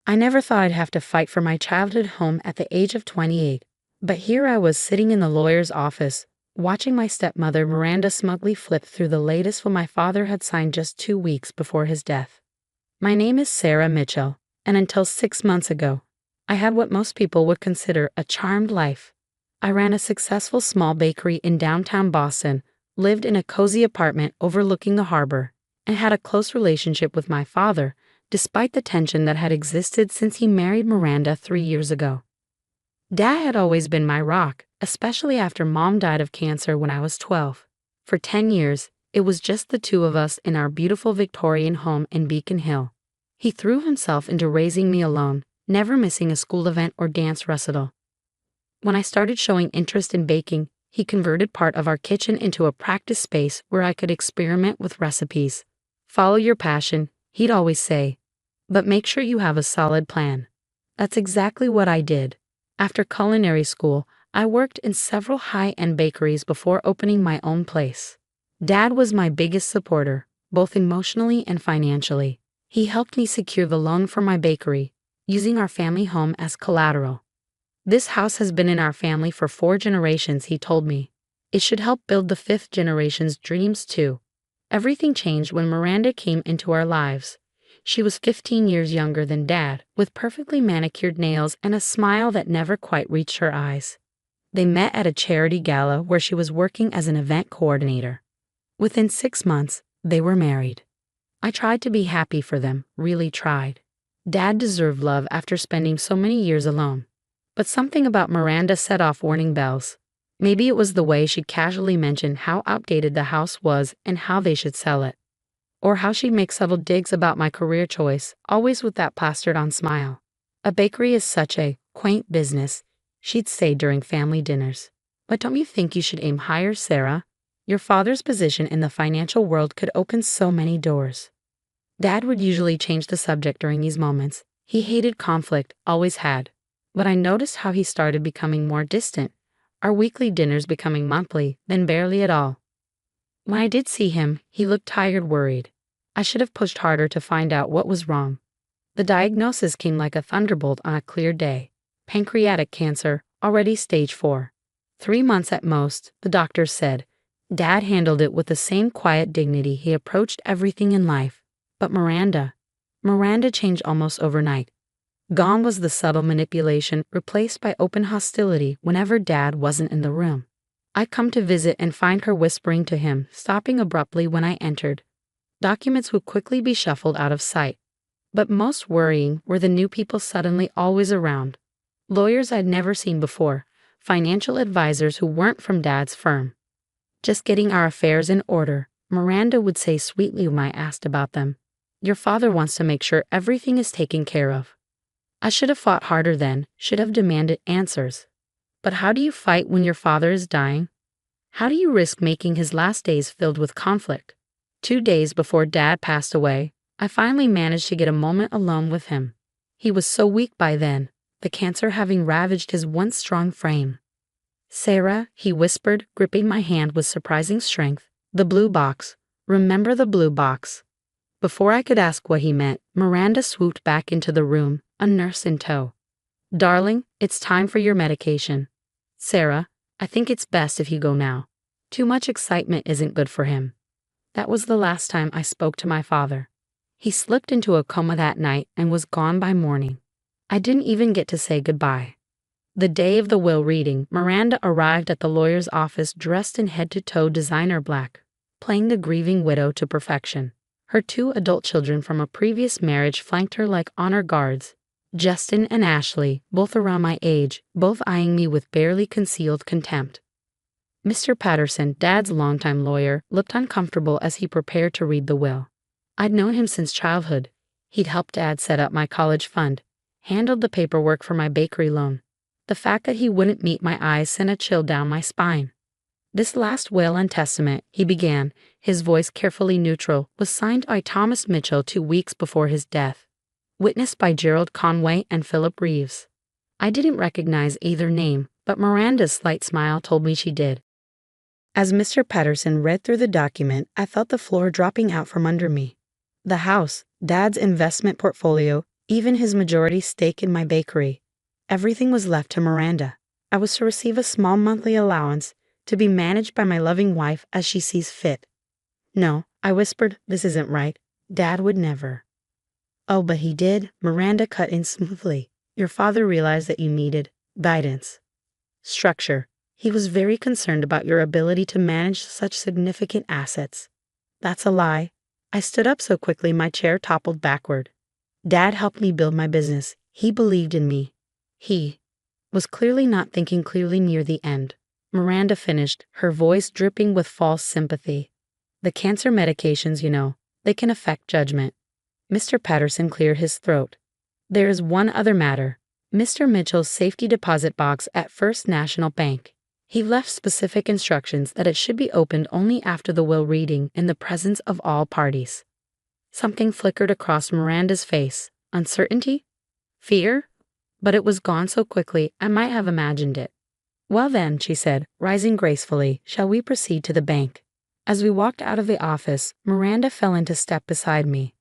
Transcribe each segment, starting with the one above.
I never thought I'd have to fight for my childhood home at the age of 28. But here I was sitting in the lawyer's office, watching my stepmother Miranda smugly flip through the latest will my father had signed just 2 weeks before his death. My name is Sarah Mitchell, and until 6 months ago, I had what most people would consider a charmed life. I ran a successful small bakery in downtown Boston, lived in a cozy apartment overlooking the harbor, and had a close relationship with my father, despite the tension that had existed since he married Miranda 3 years ago. Dad had always been my rock, especially after Mom died of cancer when I was 12. For 10 years, it was just the two of us in our beautiful Victorian home in Beacon Hill. He threw himself into raising me alone, never missing a school event or dance recital. When I started showing interest in baking, he converted part of our kitchen into a practice space where I could experiment with recipes. Follow your passion, he'd always say, but make sure you have a solid plan. That's exactly what I did. After culinary school, I worked in several high-end bakeries before opening my own place. Dad was my biggest supporter, both emotionally and financially. He helped me secure the loan for my bakery, using our family home as collateral. This house has been in our family for 4 generations, he told me. It should help build the 5th generation's dreams too. Everything changed when Miranda came into our lives. She was 15 years younger than Dad, with perfectly manicured nails and a smile that never quite reached her eyes. They met at a charity gala where she was working as an event coordinator. Within 6 months, they were married. I tried to be happy for them, really tried. Dad deserved love after spending so many years alone. But something about Miranda set off warning bells. Maybe it was the way she'd casually mention how outdated the house was and how they should sell it. Or how she'd make subtle digs about my career choice, always with that plastered-on smile. A bakery is such a quaint business, she'd say during family dinners. But don't you think you should aim higher, Sarah? Your father's position in the financial world could open so many doors. Dad would usually change the subject during these moments. He hated conflict, always had. But I noticed how he started becoming more distant, our weekly dinners becoming monthly, then barely at all. When I did see him, he looked tired, worried. I should have pushed harder to find out what was wrong. The diagnosis came like a thunderbolt on a clear day. Pancreatic cancer, already stage 4. 3 months at most, the doctors said. Dad handled it with the same quiet dignity he approached everything in life. But Miranda changed almost overnight. Gone was the subtle manipulation, replaced by open hostility whenever Dad wasn't in the room. I'd come to visit and find her whispering to him, stopping abruptly when I entered. Documents would quickly be shuffled out of sight. But most worrying were the new people suddenly always around. Lawyers I'd never seen before, financial advisors who weren't from Dad's firm. Just getting our affairs in order, Miranda would say sweetly when I asked about them. Your father wants to make sure everything is taken care of. I should have fought harder then, should have demanded answers. But how do you fight when your father is dying? How do you risk making his last days filled with conflict? 2 days before Dad passed away, I finally managed to get a moment alone with him. He was so weak by then, the cancer having ravaged his once strong frame. Sarah, he whispered, gripping my hand with surprising strength, the blue box. Remember the blue box. Before I could ask what he meant, Miranda swooped back into the room, a nurse in tow. Darling, it's time for your medication. Sarah, I think it's best if you go now. Too much excitement isn't good for him. That was the last time I spoke to my father. He slipped into a coma that night and was gone by morning. I didn't even get to say goodbye. The day of the will reading, Miranda arrived at the lawyer's office dressed in head-to-toe designer black, playing the grieving widow to perfection. Her 2 adult children from a previous marriage flanked her like honor guards. Justin and Ashley, both around my age, both eyeing me with barely concealed contempt. Mr. Patterson, Dad's longtime lawyer, looked uncomfortable as he prepared to read the will. I'd known him since childhood. He'd helped Dad set up my college fund, handled the paperwork for my bakery loan. The fact that he wouldn't meet my eyes sent a chill down my spine. This last will and testament, he began, his voice carefully neutral, was signed by Thomas Mitchell 2 weeks before his death. Witnessed by Gerald Conway and Philip Reeves. I didn't recognize either name, but Miranda's slight smile told me she did. As Mr. Patterson read through the document, I felt the floor dropping out from under me. The house, Dad's investment portfolio, even his majority stake in my bakery. Everything was left to Miranda. I was to receive a small monthly allowance to be managed by my loving wife as she sees fit. No, I whispered, this isn't right. Dad would never. Oh, but he did, Miranda cut in smoothly. Your father realized that you needed guidance, structure. He was very concerned about your ability to manage such significant assets. That's a lie. I stood up so quickly my chair toppled backward. Dad helped me build my business. He believed in me. He was clearly not thinking clearly near the end. Miranda finished, her voice dripping with false sympathy. The cancer medications, they can affect judgment. Mr. Patterson cleared his throat. There is one other matter. Mr. Mitchell's safety deposit box at First National Bank. He left specific instructions that it should be opened only after the will reading in the presence of all parties. Something flickered across Miranda's face. Uncertainty? Fear? But it was gone so quickly I might have imagined it. Well then, she said, rising gracefully, shall we proceed to the bank? As we walked out of the office, Miranda fell into step beside me.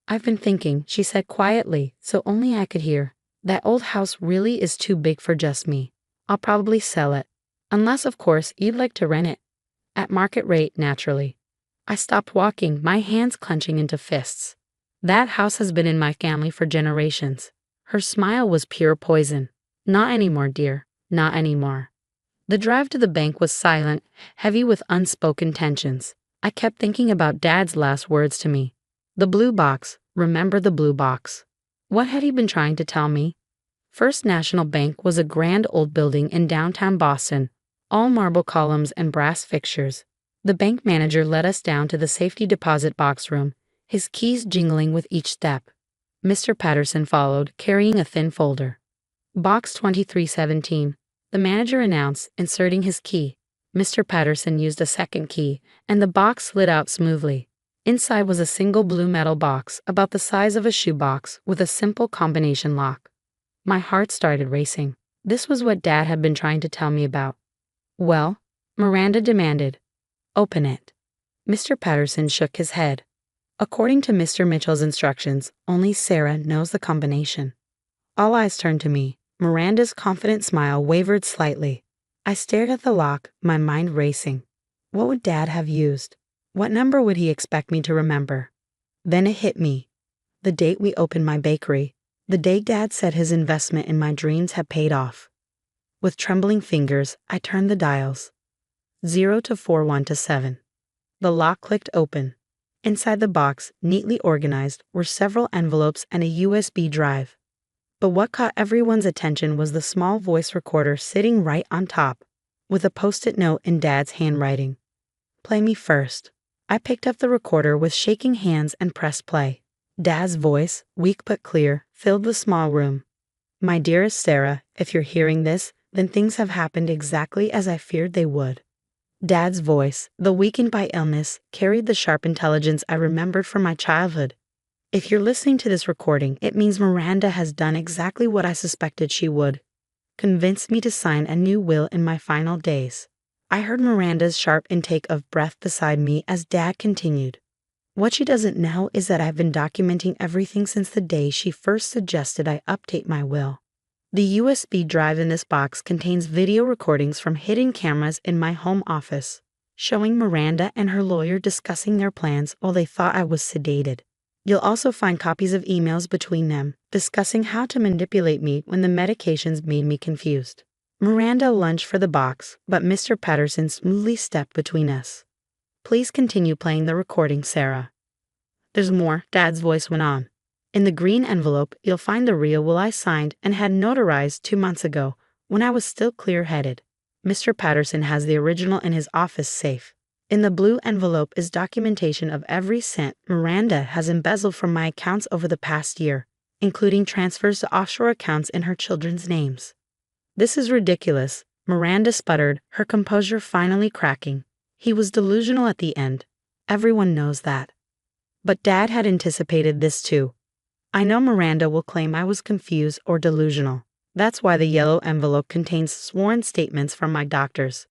I've been thinking, she said quietly, so only I could hear. That old house really is too big for just me. I'll probably sell it. Unless, of course, you'd like to rent it. At market rate, naturally. I stopped walking, my hands clenching into fists. That house has been in my family for generations. Her smile was pure poison. Not anymore, dear. Not anymore. The drive to the bank was silent, heavy with unspoken tensions. I kept thinking about Dad's last words to me. The blue box. Remember the blue box. What had he been trying to tell me? First National Bank was a grand old building in downtown Boston, all marble columns and brass fixtures. The bank manager led us down to the safety deposit box room, his keys jingling with each step. Mr. Patterson followed, carrying a thin folder. Box 2317, the manager announced, inserting his key. Mr. Patterson used a second key, and the box slid out smoothly. Inside was a single blue metal box, about the size of a shoebox, with a simple combination lock. My heart started racing. This was what Dad had been trying to tell me about. Well, Miranda demanded. Open it. Mr. Patterson shook his head. According to Mr. Mitchell's instructions, only Sarah knows the combination. All eyes turned to me. Miranda's confident smile wavered slightly. I stared at the lock, my mind racing. What would Dad have used? What number would he expect me to remember? Then it hit me. The date we opened my bakery. The day Dad said his investment in my dreams had paid off. With trembling fingers, I turned the dials. 0 to 41 to 7. The lock clicked open. Inside the box, neatly organized, were several envelopes and a USB drive. But what caught everyone's attention was the small voice recorder sitting right on top, with a post-it note in Dad's handwriting. Play me first. I picked up the recorder with shaking hands and pressed play. Dad's voice, weak but clear, filled the small room. My dearest Sarah, if you're hearing this, then things have happened exactly as I feared they would. Dad's voice, though weakened by illness, carried the sharp intelligence I remembered from my childhood. If you're listening to this recording, it means Miranda has done exactly what I suspected she would. Convinced me to sign a new will in my final days. I heard Miranda's sharp intake of breath beside me as Dad continued. What she doesn't know is that I've been documenting everything since the day she first suggested I update my will. The USB drive in this box contains video recordings from hidden cameras in my home office, showing Miranda and her lawyer discussing their plans while they thought I was sedated. You'll also find copies of emails between them, discussing how to manipulate me when the medications made me confused. Miranda lunged for the box, but Mr. Patterson smoothly stepped between us. Please continue playing the recording, Sarah. There's more, Dad's voice went on. In the green envelope, you'll find the real will I signed and had notarized 2 months ago, when I was still clear-headed. Mr. Patterson has the original in his office safe. In the blue envelope is documentation of every cent Miranda has embezzled from my accounts over the past year, including transfers to offshore accounts in her children's names. This is ridiculous, Miranda sputtered, her composure finally cracking. He was delusional at the end. Everyone knows that. But Dad had anticipated this too. I know Miranda will claim I was confused or delusional. That's why the yellow envelope contains sworn statements from my doctors,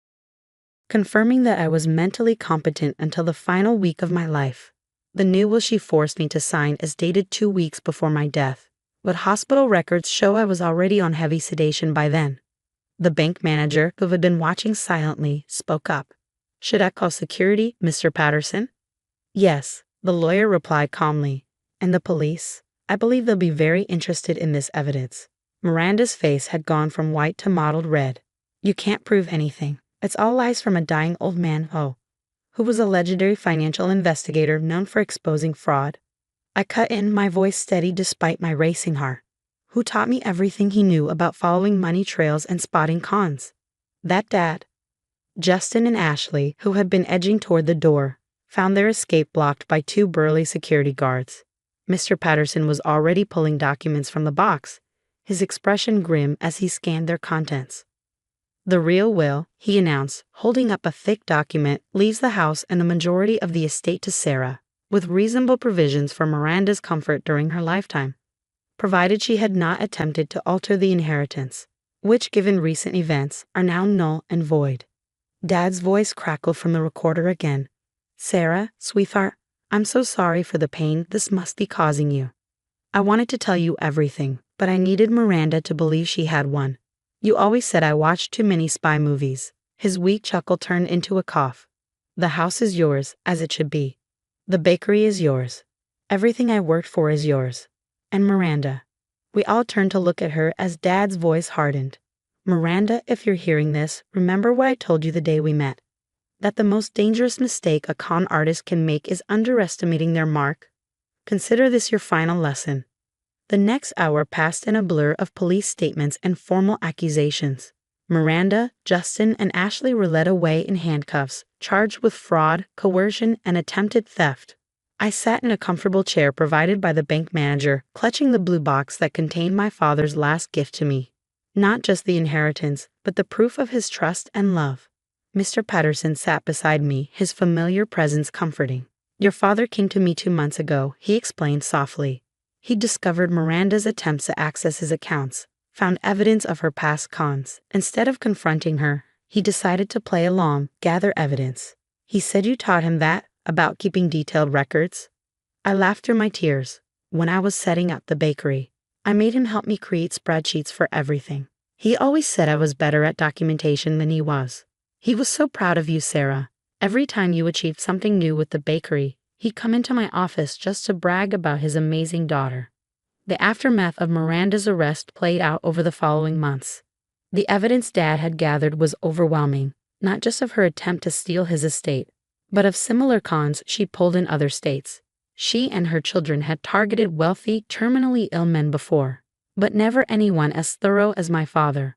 confirming that I was mentally competent until the final week of my life. The new will she forced me to sign is dated 2 weeks before my death. but hospital records show I was already on heavy sedation by then. The bank manager, who had been watching silently, spoke up. "Should I call security, Mr. Patterson?" "Yes," the lawyer replied calmly. "And the police? I believe they'll be very interested in this evidence." Miranda's face had gone from white to mottled red. "You can't prove anything. It's all lies from a dying old man who was a legendary financial investigator known for exposing fraud." I cut in, my voice steady despite my racing heart. "Who taught me everything he knew about following money trails and spotting cons." "That Dad." Justin and Ashley, who had been edging toward the door, found their escape blocked by two burly security guards. Mr. Patterson was already pulling documents from the box, his expression grim as he scanned their contents. "The real will," he announced, holding up a thick document, "leaves the house and the majority of the estate to Sarah, with reasonable provisions for Miranda's comfort during her lifetime, provided she had not attempted to alter the inheritance, which, given recent events, are now null and void." Dad's voice crackled from the recorder again. "Sarah, sweetheart, I'm so sorry for the pain this must be causing you. I wanted to tell you everything, but I needed Miranda to believe she had one. You always said I watched too many spy movies." His weak chuckle turned into a cough. "The house is yours, as it should be. The bakery is yours. Everything I worked for is yours. And Miranda." We all turned to look at her as Dad's voice hardened. "Miranda, if you're hearing this, remember what I told you the day we met. That the most dangerous mistake a con artist can make is underestimating their mark. Consider this your final lesson." The next hour passed in a blur of police statements and formal accusations. Miranda, Justin, and Ashley were led away in handcuffs, charged with fraud, coercion, and attempted theft. I sat in a comfortable chair provided by the bank manager, clutching the blue box that contained my father's last gift to me. Not just the inheritance, but the proof of his trust and love. Mr. Patterson sat beside me, his familiar presence comforting. "Your father came to me 2 months ago," he explained softly. "He discovered Miranda's attempts to access his accounts, found evidence of her past cons. Instead of confronting her, he decided to play along, gather evidence. He said you taught him that, about keeping detailed records." I laughed through my tears. "When I was setting up the bakery, I made him help me create spreadsheets for everything. He always said I was better at documentation than he was. He was so proud of you, Sarah. Every time you achieved something new with the bakery, he'd come into my office just to brag about his amazing daughter." The aftermath of Miranda's arrest played out over the following months. The evidence Dad had gathered was overwhelming, not just of her attempt to steal his estate, but of similar cons she'd pulled in other states. She and her children had targeted wealthy, terminally ill men before, but never anyone as thorough as my father.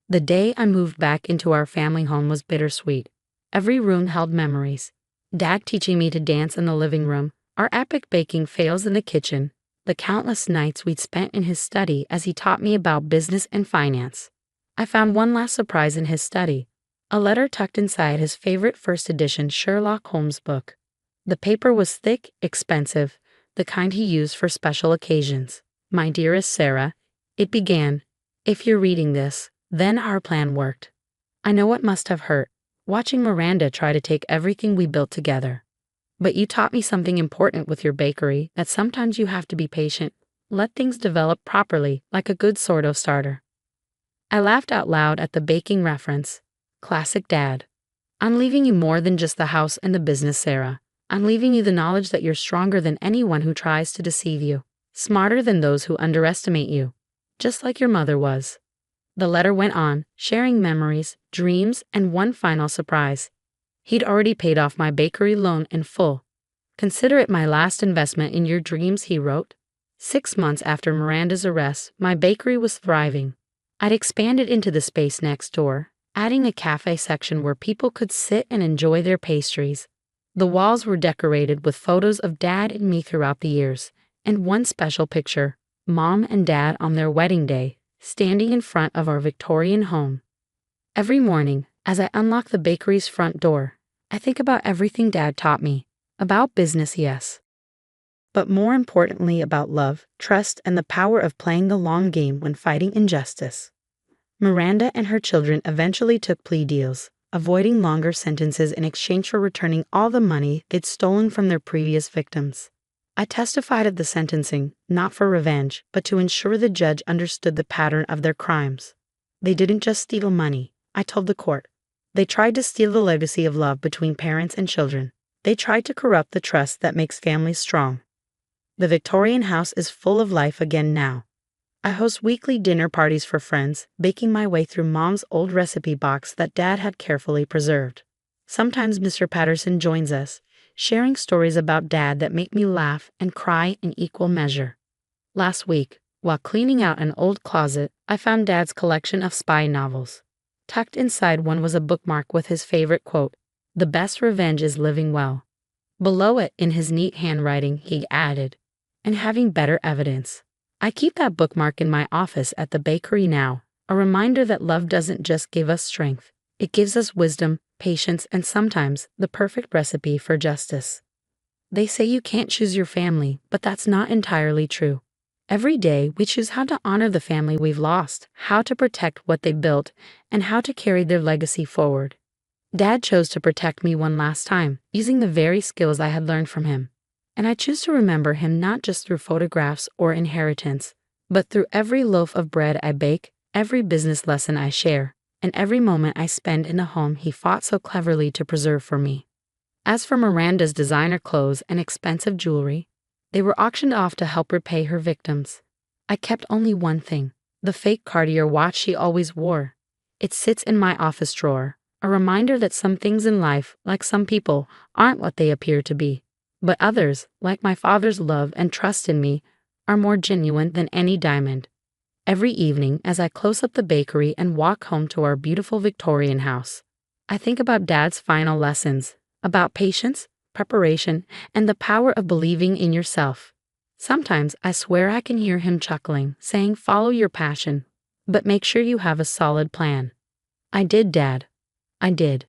The day I moved back into our family home was bittersweet. Every room held memories. Dad teaching me to dance in the living room, our epic baking fails in the kitchen, the countless nights we'd spent in his study as he taught me about business and finance. I found one last surprise in his study, a letter tucked inside his favorite first edition Sherlock Holmes book. The paper was thick, expensive, the kind he used for special occasions. "My dearest Sarah," it began, "if you're reading this, then our plan worked. I know it must have hurt, watching Miranda try to take everything we built together. But you taught me something important with your bakery, that sometimes you have to be patient, let things develop properly, like a good sourdough starter." I laughed out loud at the baking reference. Classic Dad. "I'm leaving you more than just the house and the business, Sarah. I'm leaving you the knowledge that you're stronger than anyone who tries to deceive you, smarter than those who underestimate you, just like your mother was." The letter went on, sharing memories, dreams, and one final surprise. He'd already paid off my bakery loan in full. "Consider it my last investment in your dreams," he wrote. 6 months after Miranda's arrest, my bakery was thriving. I'd expanded into the space next door, adding a cafe section where people could sit and enjoy their pastries. The walls were decorated with photos of Dad and me throughout the years, and one special picture, Mom and Dad on their wedding day, standing in front of our Victorian home. Every morning, as I unlock the bakery's front door, I think about everything Dad taught me. About business, yes, but more importantly about love, trust, and the power of playing the long game when fighting injustice. Miranda and her children eventually took plea deals, avoiding longer sentences in exchange for returning all the money they'd stolen from their previous victims. I testified at the sentencing, not for revenge, but to ensure the judge understood the pattern of their crimes. They didn't just steal money, I told the court. They tried to steal the legacy of love between parents and children. They tried to corrupt the trust that makes families strong. The Victorian house is full of life again now. I host weekly dinner parties for friends, baking my way through Mom's old recipe box that Dad had carefully preserved. Sometimes Mr. Patterson joins us, sharing stories about Dad that make me laugh and cry in equal measure. Last week, while cleaning out an old closet, I found Dad's collection of spy novels. Tucked inside one was a bookmark with his favorite quote, "The best revenge is living well." Below it, in his neat handwriting, he added, "And having better evidence." I keep that bookmark in my office at the bakery now, a reminder that love doesn't just give us strength, it gives us wisdom, patience, and sometimes the perfect recipe for justice. They say you can't choose your family, but that's not entirely true. Every day, we choose how to honor the family we've lost, how to protect what they built, and how to carry their legacy forward. Dad chose to protect me one last time, using the very skills I had learned from him. And I choose to remember him not just through photographs or inheritance, but through every loaf of bread I bake, every business lesson I share, and every moment I spend in the home he fought so cleverly to preserve for me. As for Miranda's designer clothes and expensive jewelry, they were auctioned off to help repay her victims. I kept only one thing, the fake Cartier watch she always wore. It sits in my office drawer, a reminder that some things in life, like some people, aren't what they appear to be. But others, like my father's love and trust in me, are more genuine than any diamond. Every evening, as I close up the bakery and walk home to our beautiful Victorian house, I think about Dad's final lessons, about patience, preparation, and the power of believing in yourself. Sometimes I swear I can hear him chuckling, saying, "Follow your passion, but make sure you have a solid plan." I did, Dad. I did.